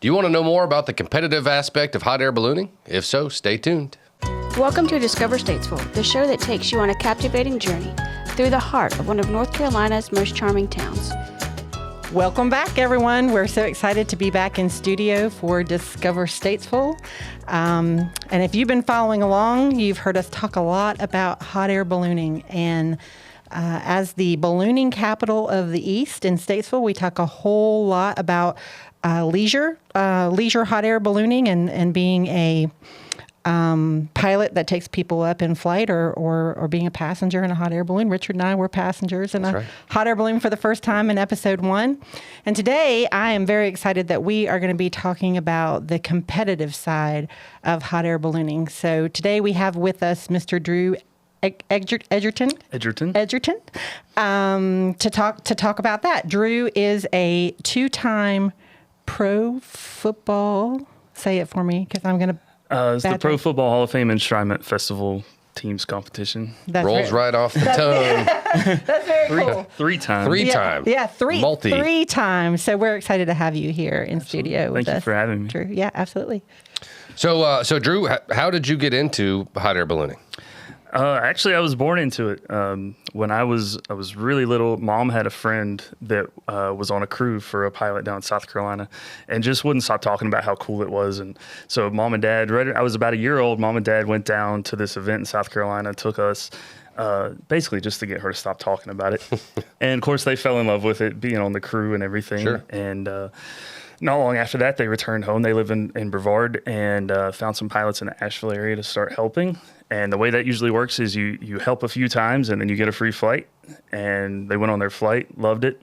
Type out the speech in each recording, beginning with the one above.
Do you want to know more about the competitive aspect of hot air ballooning? If so, stay tuned. Welcome to Discover Statesville, the show that takes you on a captivating journey through the heart of one of North Carolina's most charming towns. Welcome back, everyone. We're so excited to be back in studio for Discover Statesville. And if you've been following along, you've heard us talk a lot about hot air ballooning. And as the ballooning capital of the East in Statesville, we talk a whole lot about leisure hot air ballooning and being a pilot that takes people up in flight or being a passenger in a hot air balloon. Richard and I were passengers in a hot air balloon for the first time in episode 1. And today I am very excited that we are going to be talking about the competitive side of hot air ballooning. So today we have with us Mr. Drew Edgerton, to talk about that. Drew is a 2-time pro football. Say it for me, because I'm going to. It's the Pro Football Hall of Fame Enshrinement Festival Teams Competition. That's Rolls right off the tongue. That's very cool. Three times. Three times. So we're excited to have you here in studio with us. Thank you for having me. Drew. Yeah, absolutely. So Drew, how did you get into hot air ballooning? Actually, I was born into it. When I was really little, Mom had a friend that was on a crew for a pilot down in South Carolina, and just wouldn't stop talking about how cool it was. And so Mom and Dad, I was about a year old, Mom and Dad went down to this event in South Carolina, took us basically just to get her to stop talking about it. And of course, they fell in love with it, being on the crew and everything. Sure. And not long after that, they returned home. They live in Brevard and found some pilots in the Asheville area to start helping. And the way that usually works is you help a few times and then you get a free flight. And they went on their flight, loved it.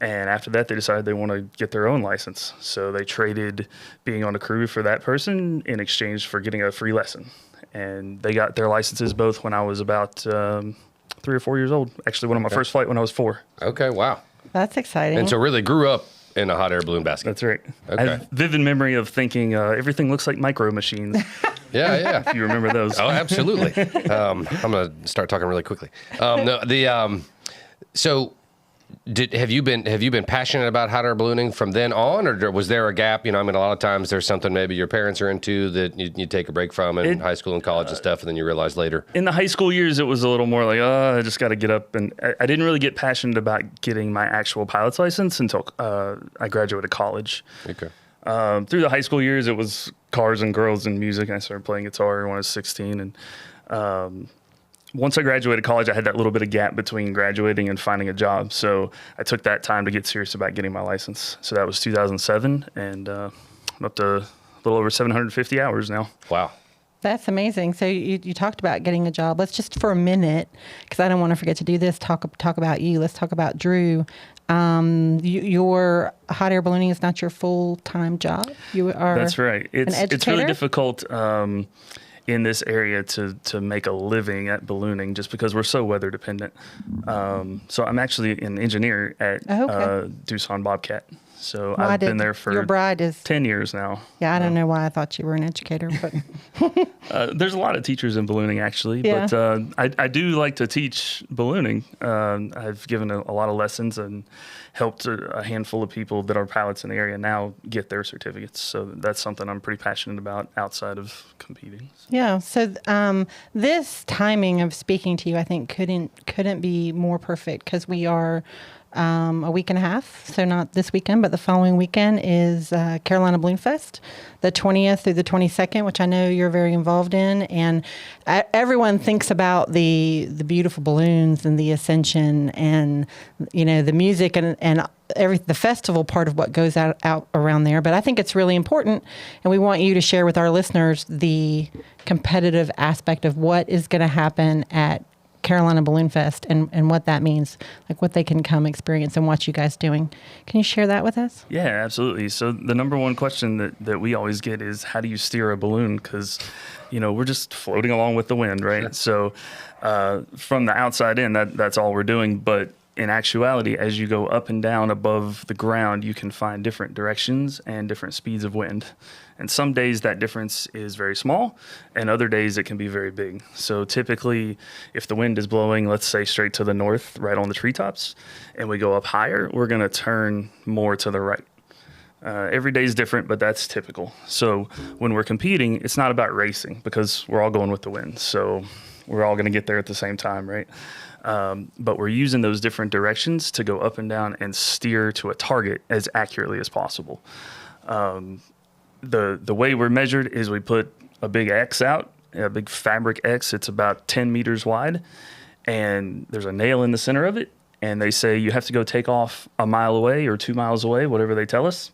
And after that, they decided they want to get their own license. So they traded being on the crew for that person in exchange for getting a free lesson. And they got their licenses both when I was about 3 or 4 years old. Actually, went on my first flight when I was 4. Okay, wow. That's exciting. And so really grew up in a hot air balloon basket. That's right. Okay. I have vivid memory of thinking everything looks like micro machines. Yeah. If you remember those. Oh, absolutely. I'm going to start talking really quickly. So have you been passionate about hot air ballooning from then on, or was there a gap? A lot of times there's something maybe your parents are into that you take a break from in high school and college and stuff, and then you realize later. In the high school years, it was a little more like, I just got to get up. And I didn't really get passionate about getting my actual pilot's license until I graduated college. Okay. Through the high school years, it was cars and girls and music. And I started playing guitar when I was 16. And once I graduated college, I had that little bit of gap between graduating and finding a job. So I took that time to get serious about getting my license. So that was 2007, and I'm up to a little over 750 hours now. Wow. That's amazing. So you talked about getting a job. Let's just for a minute, because I don't want to forget to do this, talk about you. Let's talk about Drew. Your hot air ballooning is not your full-time job. You are. That's right. It's really difficult in this area to make a living at ballooning just because we're so weather dependent. So I'm actually an engineer at Doosan Bobcat. So I've been there for your bride is 10 years now. Yeah, I don't know why I thought you were an educator, but there's a lot of teachers in ballooning actually, yeah. But I do like to teach ballooning. I've given a lot of lessons and helped a handful of people that are pilots in the area now get their certificates. So that's something I'm pretty passionate about outside of competing. Yeah. So this timing of speaking to you, I think couldn't be more perfect, because we are a week and a half. So not this weekend, but the following weekend is Carolina Balloon Fest, the 20th through the 22nd, which I know you're very involved in. And everyone thinks about the beautiful balloons and the ascension and, the music and the festival part of what goes out around there. But I think it's really important, and we want you to share with our listeners the competitive aspect of what is going to happen at Carolina Balloon Fest and what that means, like what they can come experience and watch you guys doing. Can you share that with us? Yeah, absolutely. So the number one question that we always get is, how do you steer a balloon? Because, we're just floating along with the wind, right? So from the outside in, that's all we're doing. But in actuality, as you go up and down above the ground, you can find different directions and different speeds of wind. And some days that difference is very small, and other days it can be very big. So typically, if the wind is blowing, let's say straight to the north, right on the treetops, and we go up higher, we're going to turn more to the right. Every day is different, but that's typical. So when we're competing, it's not about racing because we're all going with the wind. So we're all going to get there at the same time, right? But we're using those different directions to go up and down and steer to a target as accurately as possible. The way we're measured is we put a big X out, a big fabric X. It's about 10 meters wide, and there's a nail in the center of it. And they say you have to go take off a mile away or 2 miles away, whatever they tell us.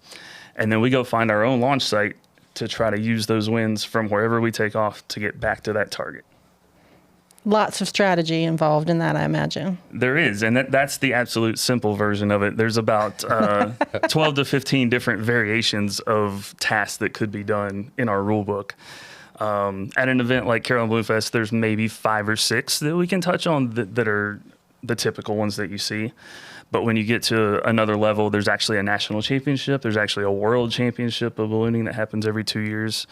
And then we go find our own launch site to try to use those winds from wherever we take off to get back to that target. Lots of strategy involved in that, I imagine. There is, and that's the absolute simple version of it. There's about 12 to 15 different variations of tasks that could be done in our rule book. At an event like Carolina Balloon Fest, there's maybe 5 or 6 that we can touch on that are the typical ones that you see. But when you get to another level, there's actually a national championship. There's actually a world championship of ballooning that happens every 2 years.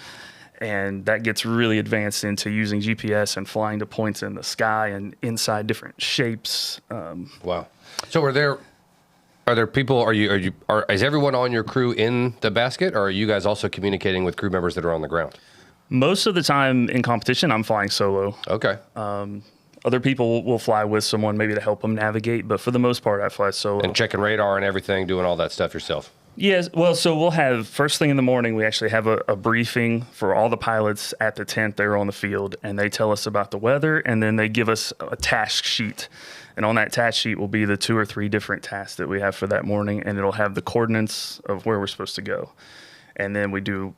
And that gets really advanced into using GPS and flying to points in the sky and inside different shapes. Wow. So are there people, is everyone on your crew in the basket, or are you guys also communicating with crew members that are on the ground? Most of the time in competition, I'm flying solo. Okay. Other people will fly with someone maybe to help them navigate, but for the most part, I fly solo. And checking radar and everything, doing all that stuff yourself. Yes. Well, so we'll have first thing in the morning, we actually have a briefing for all the pilots at the tent. They're on the field, and they tell us about the weather, and then they give us a task sheet. And on that task sheet will be the 2 or 3 different tasks that we have for that morning, and it'll have the coordinates of where we're supposed to go. And then we do,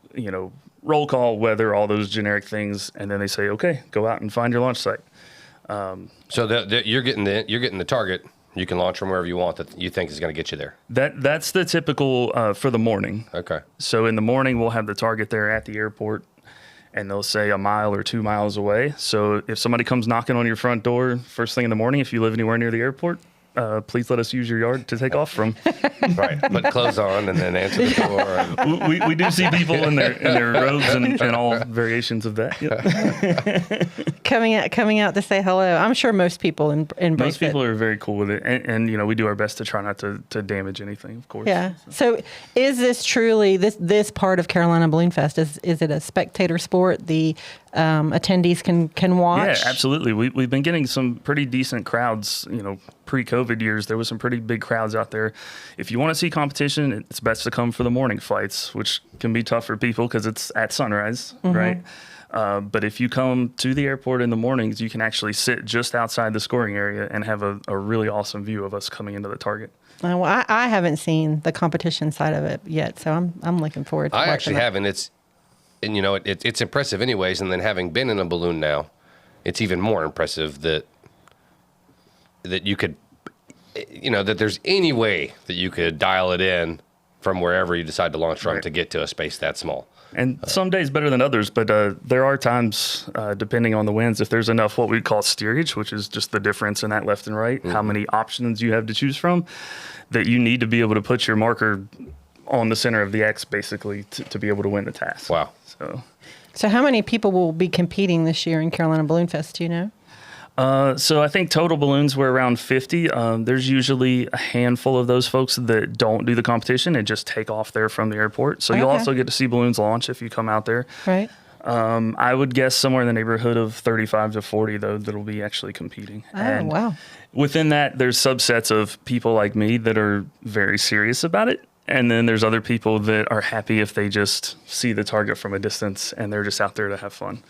roll call, weather, all those generic things, and then they say, okay, go out and find your launch site. So you're getting the target. You can launch from wherever you want that you think is going to get you there. That's the typical for the morning. Okay. So in the morning, we'll have the target there at the airport, and they'll say a mile or 2 miles away. So if somebody comes knocking on your front door first thing in the morning, if you live anywhere near the airport, please let us use your yard to take off from. Right. Put clothes on and then answer the door. And... We do see people in their robes and all variations of that. Yep. Coming out to say hello. I'm sure most people embrace Most people it. are very cool with it. And we do our best to try not to damage anything, of course. Yeah. So is this truly, this part of Carolina Balloon Fest, is it a spectator sport? The attendees can watch? Yeah, absolutely. We've been getting some pretty decent crowds, pre-COVID years. There was some pretty big crowds out there. If you want to see competition, it's best to come for the morning flights, which can be tough for people because it's at sunrise, right? But if you come to the airport in the mornings, you can actually sit just outside the scoring area and have a really awesome view of us coming into the target. Well, I haven't seen the competition side of it yet, so I'm looking forward to watching I actually that. haven't. It's impressive anyways, and then having been in a balloon now, it's even more impressive that you could, that there's any way that you could dial it in from wherever you decide to launch from to get to a space that small. And some days better than others, but there are times, depending on the winds, if there's enough what we call steerage, which is just the difference in that left and right, how many options you have to choose from, that you need to be able to put your marker on the center of the X, basically, to be able to win the task. Wow. So how many people will be competing this year in Carolina Balloon Fest, do you know? So I think total balloons were around 50. There's usually a handful of those folks that don't do the competition and just take off there from the airport. So you'll also get to see balloons launch if you come out there. Right. I would guess somewhere in the neighborhood of 35 to 40, though, that'll be actually competing. Oh, wow. Within that, there's subsets of people like me that are very serious about it. And then there's other people that are happy if they just see the target from a distance and they're just out there to have fun.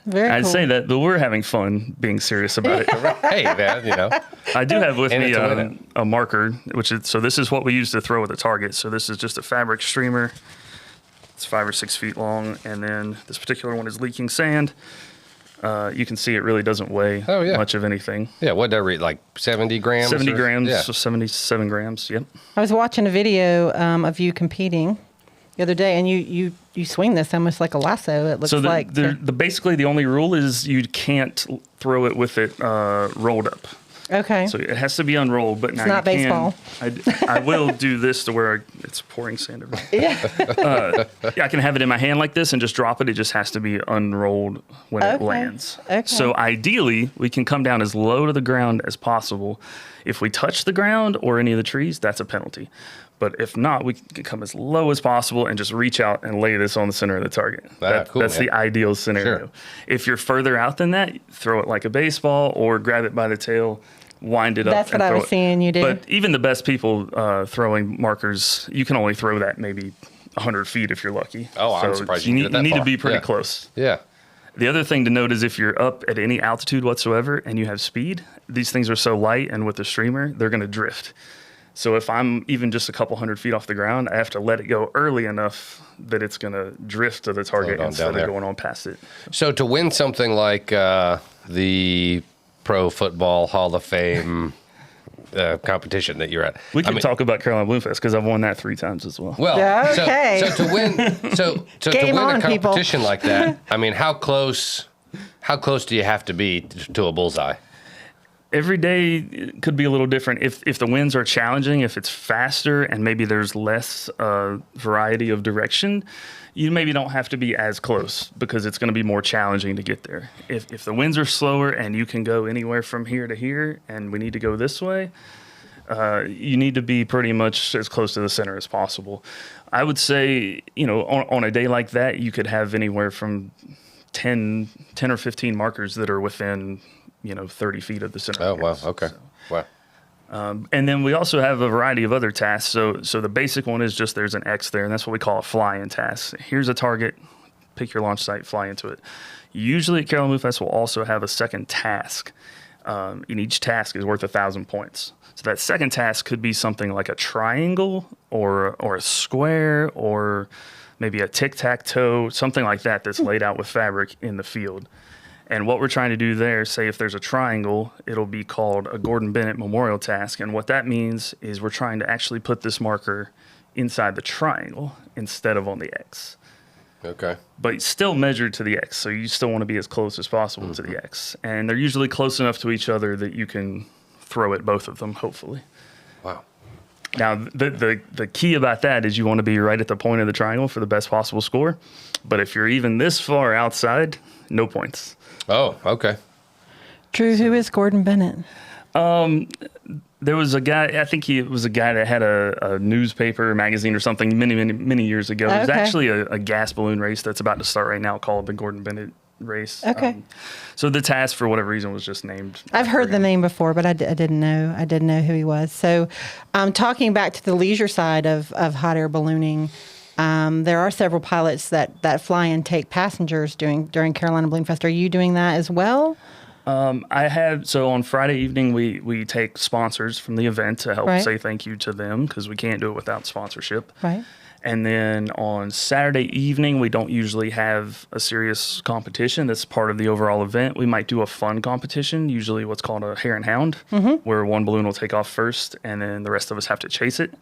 Very I'd cool. say that, but we're having fun being serious about it. Hey, man, I do have with And me it's a minute. a marker, so this is what we use to throw at the target. So this is just a fabric streamer. It's 5 or 6 feet long, and then this particular one is leaking sand. You can see it really doesn't weigh much of anything. Yeah, what did I read? Like 70 grams? 70 or- grams, Yeah. so 77 grams, yep. I was watching a video of you competing the other day, and you swing this almost like a lasso, it looks So like. basically the only rule is you can't throw it with it rolled up. Okay. So it has to be unrolled, but now not you baseball. I will do this to where it's pouring sand over. Yeah. I can have it in my hand like this and just drop it. It just has to be unrolled when it Okay. lands. Okay. So ideally, we can come down as low to the ground as possible. If we touch the ground or any of the trees, that's a penalty. But if not, we can come as low as possible and just reach out and lay this on the center of the target. Cool, that's man. the ideal scenario. Sure. If you're further out than that, throw it like a baseball or grab it by the tail, wind it up. That's what I throw was it. seeing you do. But even the best people throwing markers, you can only throw that maybe 100 feet if you're lucky. Oh, I'm surprised you can get it that need to far. be pretty Yeah. close. Yeah. The other thing to note is if you're up at any altitude whatsoever and you have speed, these things are so light, and with the streamer, they're going to drift. So if I'm even just a couple 100 feet off the ground, I have to let it go early enough that it's going to drift to the target on instead down of there. going on past it. So to win something like the Pro Football Hall of Fame competition that you're at, We can talk about Carolina Balloon Fest because I've won that 3 times as well. Well, Yeah, okay. so to win, to Game win a on, people. competition like that, I mean, how close do you have to be to a bullseye? Every day could be a little different. If the winds are challenging, if it's faster and maybe there's less variety of direction, you maybe don't have to be as close because it's going to be more challenging to get there. If the winds are slower and you can go anywhere from here to here and we need to go this way, you need to be pretty much as close to the center as possible. I would say, on a day like that, you could have anywhere from 10 or 15 markers that are within 30 feet of the center. Oh, of wow. gas. Okay. Wow. And then we also have a variety of other tasks. So the basic one is just there's an X there, and that's what we call a fly-in task. Here's a target, pick your launch site, fly into it. Usually at Carolina Balloon Fest, we'll also have a second task, and each task is worth 1,000 points. So that second task could be something like a triangle or a square or maybe a tic-tac-toe, something like that that's laid out with fabric in the field. And what we're trying to do there, say if there's a triangle, it'll be called a Gordon Bennett Memorial Task. And what that means is we're trying to actually put this marker inside the triangle instead of on the X. Okay. But still measured to the X. So you still want to be as close as possible to the X. And they're usually close enough to each other that you can throw at both of them, hopefully. Wow. Now, the key about that is you want to be right at the point of the triangle for the best possible score. But if you're even this far outside, no points. Oh, okay. Drew, who is Gordon Bennett? There was a guy, I think he was a guy that had a newspaper, magazine or something many years ago. It was Okay. actually a gas balloon race that's about to start right now called the Gordon Bennett race. Okay. So the task, for whatever reason, was just named. I've heard after the him. name before, but I didn't know. I didn't know who he was. So, talking back to the leisure side of hot air ballooning, there are several pilots that fly and take passengers during Carolina Balloon Fest. Are you doing that as well? I have, so on Friday evening, we take sponsors from the event to help Right. say thank you to them because we can't do it without sponsorship. Right. And then on Saturday evening, we don't usually have a serious competition that's part of the overall event. We might do a fun competition, usually what's called a hare and hound, where one balloon will take off first and then the rest of us have to chase it.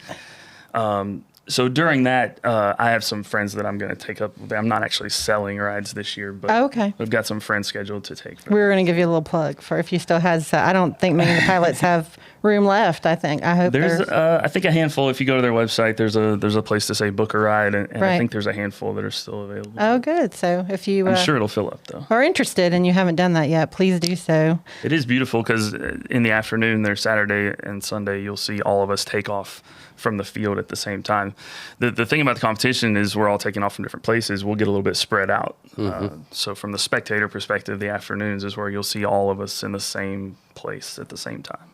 So during that, I have some friends that I'm going to take up. I'm not actually selling rides this year, but Oh, okay. we've got some friends scheduled to take. We were going to give you a little plug for if you still has. I don't think many of the pilots have room left. I hope There's, there's. I think a handful. If you go to their website, there's a place to say book a ride, and Right. I think there's a handful that are still available. Oh, good. So if you I'm sure it'll fill up though. are interested and you haven't done that yet, please do so. It is beautiful because in the afternoon, there's Saturday and Sunday, you'll see all of us take off from the field at the same time. The thing about the competition is we're all taking off from different places. We'll get a little bit spread out. So from the spectator perspective, the afternoons is where you'll see all of us in the same place at the same time.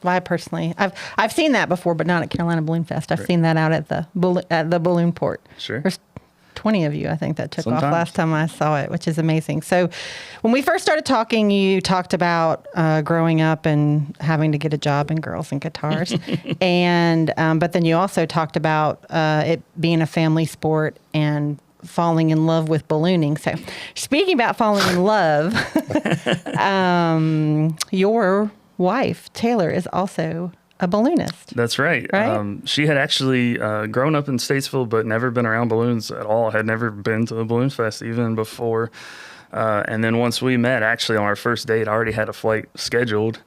Well, I personally, I've seen that before, but not at Carolina Balloon Fest. I've seen that out at the balloon port. Sure. There's 20 of you, I think, that took off Sometimes. last time I saw it, which is amazing. So, when we first started talking, you talked about growing up and having to get a job in Girls and Guitars, and but then you also talked about it being a family sport and falling in love with ballooning. So, speaking about falling in love, your wife Taylor is also a balloonist. That's right. Right? She had actually grown up in Statesville, but never been around balloons at all. Had never been to the Balloon Fest even before. And then once we met, actually on our first date, I already had a flight scheduled.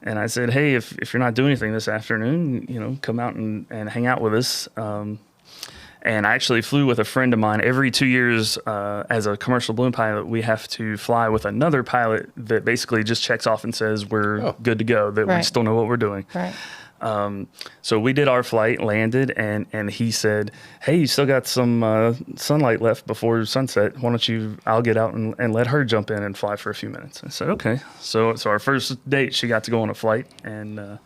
And I said, hey, if you're not doing anything this afternoon, come out and hang out with us. And I actually flew with a friend of mine. Every 2 years, as a commercial balloon pilot, we have to fly with another pilot that basically just checks off and says we're good to go, that we Right. still know what we're doing. Right. So we did our flight, landed, and he said, "Hey, you still got some sunlight left before sunset. Why don't I'll get out and let her jump in and fly for a few minutes." I said, "Okay." So our first date, she got to go on a flight, and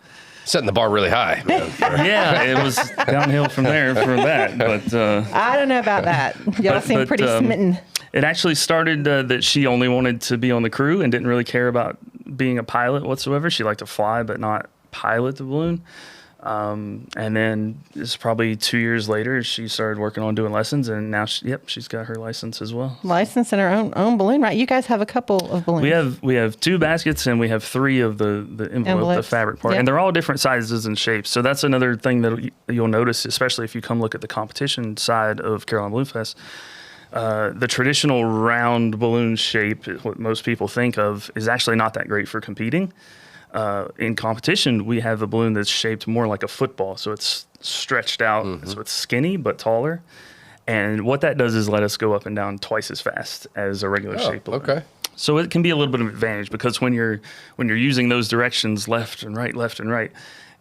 Setting the bar really high. yeah, it was downhill from there for that. But I don't know about that. Y'all seem pretty smitten. it actually started that she only wanted to be on the crew and didn't really care about being a pilot whatsoever. She liked to fly, but not pilot the balloon. And then it's probably 2 years later, she started working on doing lessons, and now she's got her license as well. License and her own balloon, right? You guys have a couple of balloons. We have 2 baskets, and we have 3 of the envelope, the fabric part, and they're all different sizes and shapes. So that's another thing that you'll notice, especially if you come look at the competition side of Carolina Balloon Fest. The traditional round balloon shape, what most people think of, is actually not that great for competing. In competition, we have a balloon that's shaped more like a football. So it's stretched out, so it's skinny but taller. And what that does is let us go up and down twice as fast as a regular shaped balloon. Okay. So it can be a little bit of an advantage, because when you're using those directions, left and right,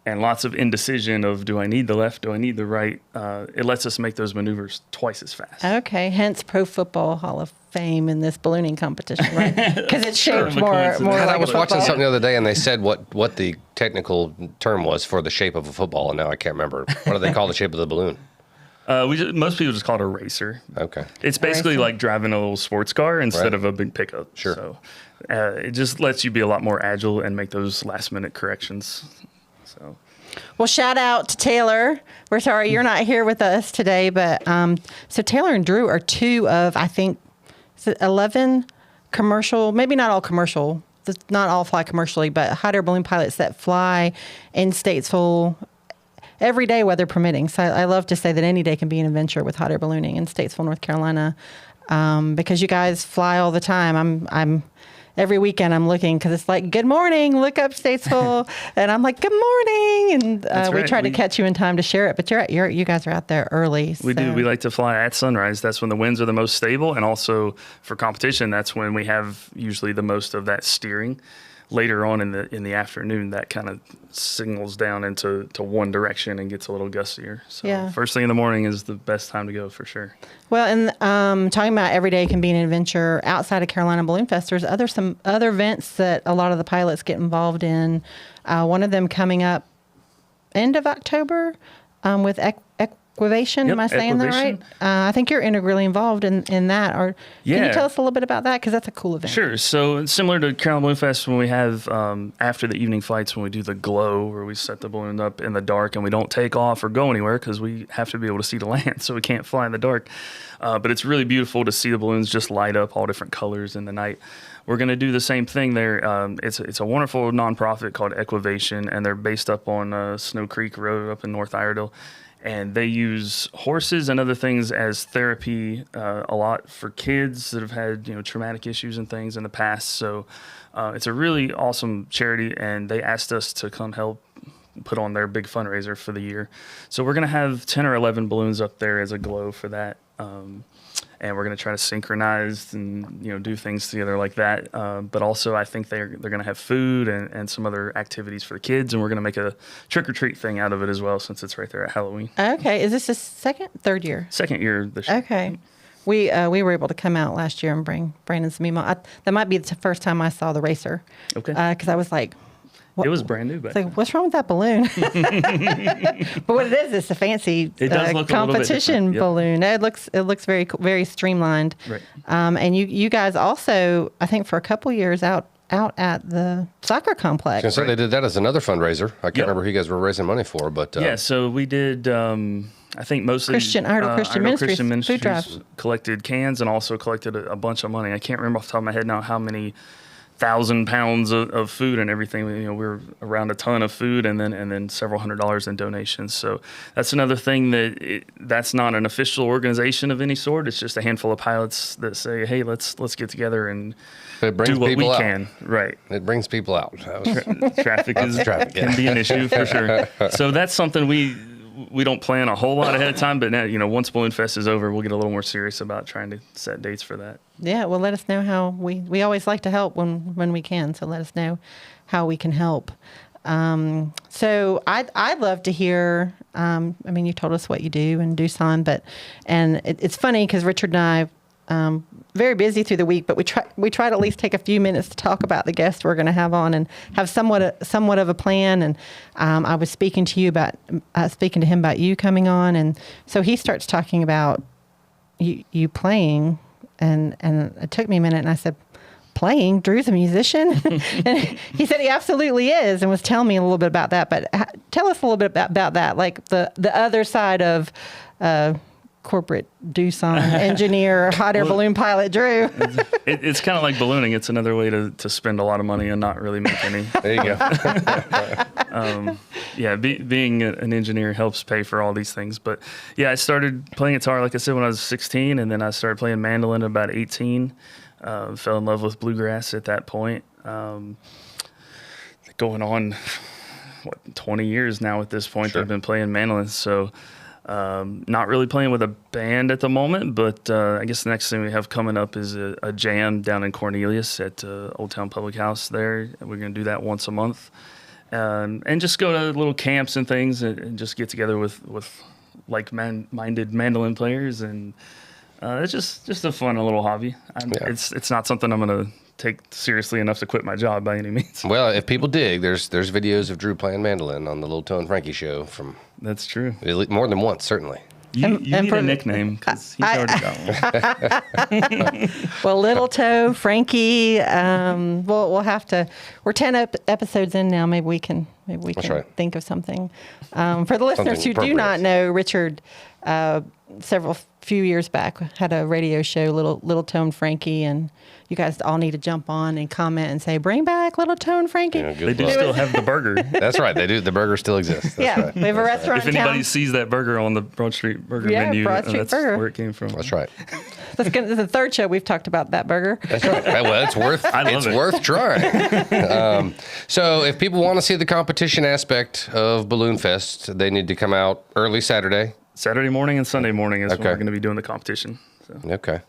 and lots of indecision of, do I need the left, do I need the right, it lets us make those maneuvers twice as fast. Okay, hence Pro Football Hall of Fame in this ballooning competition, right? Because it's shaped more And like I a was football. watching something the other day, and they said what the technical term was for the shape of a football, and now I can't remember. What do they call the shape of the balloon? Most people just call it a racer. Okay. It's basically like driving a little sports car instead of a big pickup. Sure. So it just lets you be a lot more agile and make those last minute corrections. So. Well, shout out to Taylor. We're sorry you're not here with us today, but so Taylor and Drew are 2 of, I think, 11 commercial, maybe not all commercial, not all fly commercially, but hot air balloon pilots that fly in Statesville every day, weather permitting. So I love to say that any day can be an adventure with hot air ballooning in Statesville, North Carolina, because you guys fly all the time. I'm every weekend I'm looking, because it's like, good morning, look up Statesville, and I'm like, good morning, and we try to catch you in time to share it. But you guys are out there early. We do. We like to fly at sunrise. That's when the winds are the most stable, and also for competition, that's when we have usually the most of that steering. Later on in the afternoon, that kind of signals down into one direction and gets a little gustier. So First thing in the morning is the best time to go for sure. Well, and talking about every day can be an adventure outside of Carolina Balloon Fest, there's some other events that a lot of the pilots get involved in. One of them coming up end of October with Equivation. Am I saying that right? I think you're integrally involved in that. Or can you tell us a little bit about that? Because that's a cool event. Sure. So similar to Carolina Balloon Fest, when we have after the evening flights, when we do the glow, where we set the balloon up in the dark and we don't take off or go anywhere because we have to be able to see the land, so we can't fly in the dark. But it's really beautiful to see the balloons just light up all different colors in the night. We're going to do the same thing there. It's a wonderful nonprofit called Equivation, and they're based up on Snow Creek Road up in North Iredell. And they use horses and other things as therapy a lot for kids that have had traumatic issues and things in the past. So it's a really awesome charity, and they asked us to come help put on their big fundraiser for the year. So we're going to have 10 or 11 balloons up there as a glow for that. And we're going to try to synchronize and do things together like that. But also, I think they're going to have food and some other activities for the kids, and we're going to make a trick or treat thing out of it as well, since it's right there at Halloween. Okay, is this the third year? Second year this year. Okay, we were able to come out last year and bring Brandon some emo. That might be the first time I saw the racer. Okay, because I was like, it was brand new back then. Like, what's wrong with that balloon? But what it is, it's a fancy competition balloon. It looks very, very streamlined. Right. And you guys also, I think for a couple years out at the soccer complex. I was going to say, they did that as another fundraiser. I can't remember who you guys were raising money for, but so we did. I think mostly Iredell Christian Ministries food drive collected cans and also collected a bunch of money. I can't remember off the top of my head now how many 1,000 pounds of food and everything. We were around a ton of food, and then several $100s in donations. So that's another thing that's not an official organization of any sort. It's just a handful of pilots that say, "Hey, let's get together and do what we can." Right. It brings people out. Traffic can be an issue for sure. So that's something we don't plan a whole lot ahead of time, but now, once Balloon Fest is over, we'll get a little more serious about trying to set dates for that. Yeah, well, let us know how we always like to help when we can, so let us know how we can help. So I'd love to hear. I mean, you told us what you do in Doosan, and it's funny because Richard and I very busy through the week, but we try to at least take a few minutes to talk about the guest we're going to have on and have somewhat of a plan. And I was speaking to him about you coming on, and so he starts talking about you playing, and it took me a minute, and I said, playing? Drew's a musician? And he said he absolutely is, and was telling me a little bit about that. But tell us a little bit about that, like the other side of corporate Doosan engineer, hot air balloon pilot Drew. It's kind of like ballooning. It's another way to spend a lot of money and not really make any. There you go. Being an engineer helps pay for all these things. But yeah, I started playing guitar, like I said, when I was 16, and then I started playing mandolin at about 18. Fell in love with bluegrass at that point. Going on, 20 years now at this point. Sure. I've been playing mandolin, so not really playing with a band at the moment, but I guess the next thing we have coming up is a jam down in Cornelius at Old Town Public House there. We're going to do that once a month. And just go to little camps and things and just get together with like-minded mandolin players, and it's just a fun little hobby. It's not something I'm going to take seriously enough to quit my job by any means. Well, if people dig, there's videos of Drew playing mandolin on the Little Toe and Frankie show from That's true. more than once, certainly. You need a nickname because he's already got one. Well, Little Toe, Frankie. We'll have to. We're 10 episodes in now. Maybe we can right. think of something. For the listeners Something who do not appropriate. know, Richard, few years back had a radio show, Little Toe and Frankie, and you guys all need to jump on and comment and say, "Bring back Little Toe and Frankie." Yeah, They good do luck. still have the burger. That's right. They do. The burger still exists. That's Yeah, right. we have a restaurant If in anybody town. sees that burger on the Broad Street Burger Yeah, menu, Broad Street that's Burger. where it came from. That's right. This is the third show we've talked about that burger. That's right. Well, it's worth. I love it's it. worth trying. So, if people want to see the competition aspect of Balloon Fest, they need to come out early Saturday. Saturday morning and Sunday morning is when Okay. we're going to be doing the competition. So. Okay.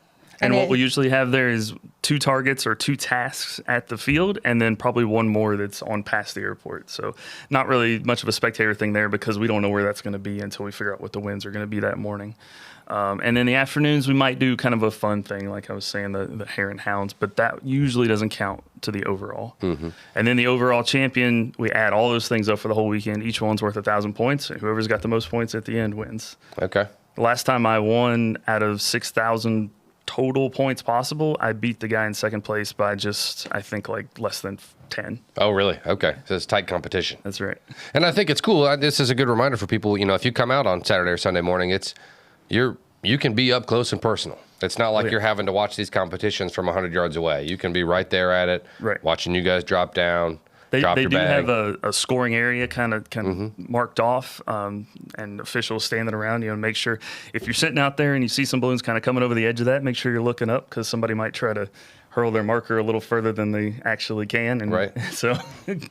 And And what it- we usually have there is 2 targets or 2 tasks at the field, and then probably one more that's on past the airport. So not really much of a spectator thing there because we don't know where that's going to be until we figure out what the winds are going to be that morning. And in the afternoons, we might do kind of a fun thing, like I was saying, the hare and hounds, but that usually doesn't count to the overall. Mm-hmm. And then the overall champion, we add all those things up for the whole weekend. Each one's worth 1,000 points. And whoever's got the most points at the end wins. Okay. The last time I won out of 6,000 total points possible, I beat the guy in second place by just, I think, like less than 10. Oh, really? Okay. So it's tight competition. That's right. And I think it's cool. This is a good reminder for people. You know, if you come out on Saturday or Sunday morning, you can be up close and personal. It's not like yeah. you're having to watch these competitions from 100 yards away. You can be right there at it, Right. watching you guys drop down, They drop your do bag. have a scoring area kind of marked off, and officials standing around, make sure if you're sitting out there and you see some balloons kind of coming over the edge of that, make sure you're looking up because somebody might try to hurl their marker a little further than they actually can. And Right. so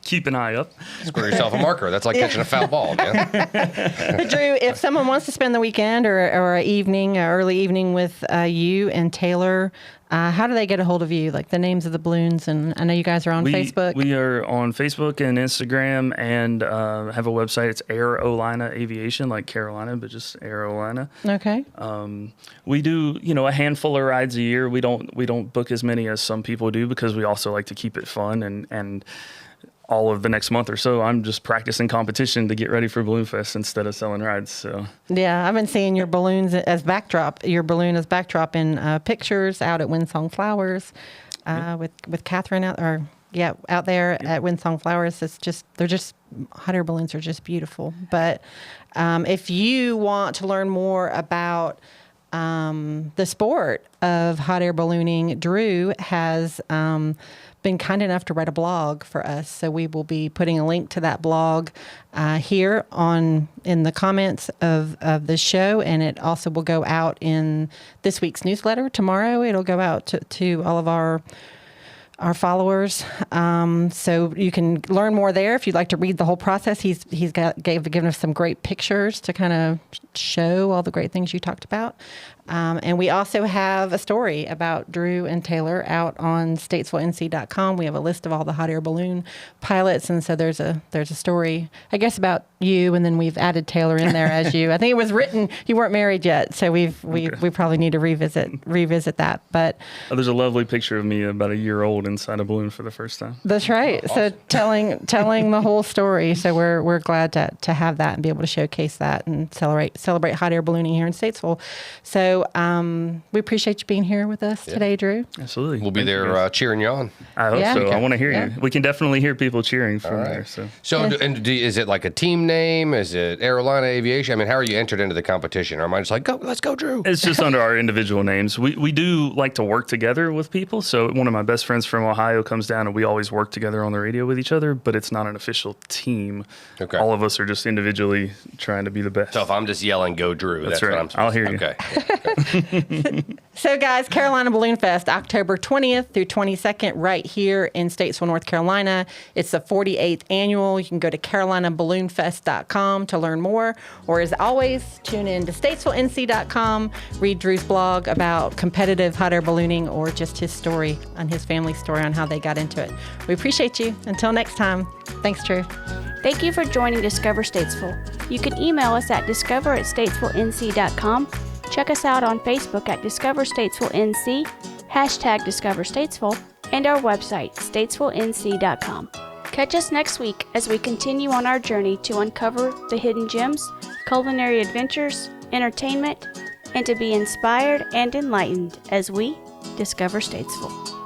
keep an eye up. Score yourself a marker. That's like catching a foul ball, man. But Drew, if someone wants to spend the weekend or an early evening with you and Taylor, how do they get a hold of you? Like the names of the balloons, and I know you guys are on Facebook. We are on Facebook and Instagram, and have a website. It's Aerolina Aviation, like Carolina, but just Aerolina. Okay. We do, a handful of rides a year. We don't book as many as some people do because we also like to keep it fun, and all of the next month or so, I'm just practicing competition to get ready for Balloon Fest instead of selling rides. So Yeah, I've been seeing your balloons as backdrop. Your balloon as backdrop in pictures out at Windsong Flowers, with Catherine out there at Windsong Flowers. They're just hot air balloons are just beautiful. But if you want to learn more about the sport of hot air ballooning, Drew has been kind enough to write a blog for us. So we will be putting a link to that blog here in the comments of this show. And it also will go out in this week's newsletter tomorrow. It'll go out to all of our followers. So you can learn more there if you'd like to read the whole process. He's given us some great pictures to kind of show all the great things you talked about. And we also have a story about Drew and Taylor out on statesvilleNC.com. We have a list of all the hot air balloon pilots, and so there's a story, I guess, about you, and then we've added Taylor in there as you. I think it was written. You weren't married yet, so we probably need to revisit that. But there's a lovely picture of me about a year old inside a balloon for the first time. that's right. Oh, awesome. So telling the whole story. So we're glad to have that and be able to showcase that and celebrate hot air ballooning here in Statesville. So we appreciate you being here with us today, Drew. Absolutely. We'll be Thank you, there guys. cheering you on. I hope Yeah. so. Okay. I want to hear Yeah. you. We can definitely hear people cheering from All right. there. So Is it like a team name? Is it Aerolina Aviation? I mean, how are you entered into the competition? Or am I just like, let's go, Drew? it's just under our individual names. We do like to work together with people. So one of my best friends from Ohio comes down and we always work together on the radio with each other, but it's not an official team. Okay. All of us are just individually trying to be the best. So if I'm just yelling, go, Drew, that's right. what I'm I'll supposed hear to. you. Okay. So, guys, Carolina Balloon Fest, October 20th through 22nd, right here in Statesville, North Carolina. It's the 48th annual. You can go to carolinaballoonfest.com to learn more. Or, as always, tune in to statesvillenc.com, read Drew's blog about competitive hot air ballooning or just his story and his family story on how they got into it. We appreciate you. Until next time, thanks, Drew. Thank you for joining Discover Statesville. You can email us at discover@statesvillenc.com. Check us out on Facebook at Discover Statesville NC, hashtag Discover Statesville, and our website, statesvillenc.com. Catch us next week as we continue on our journey to uncover the hidden gems, culinary adventures, entertainment, and to be inspired and enlightened as we discover Statesville.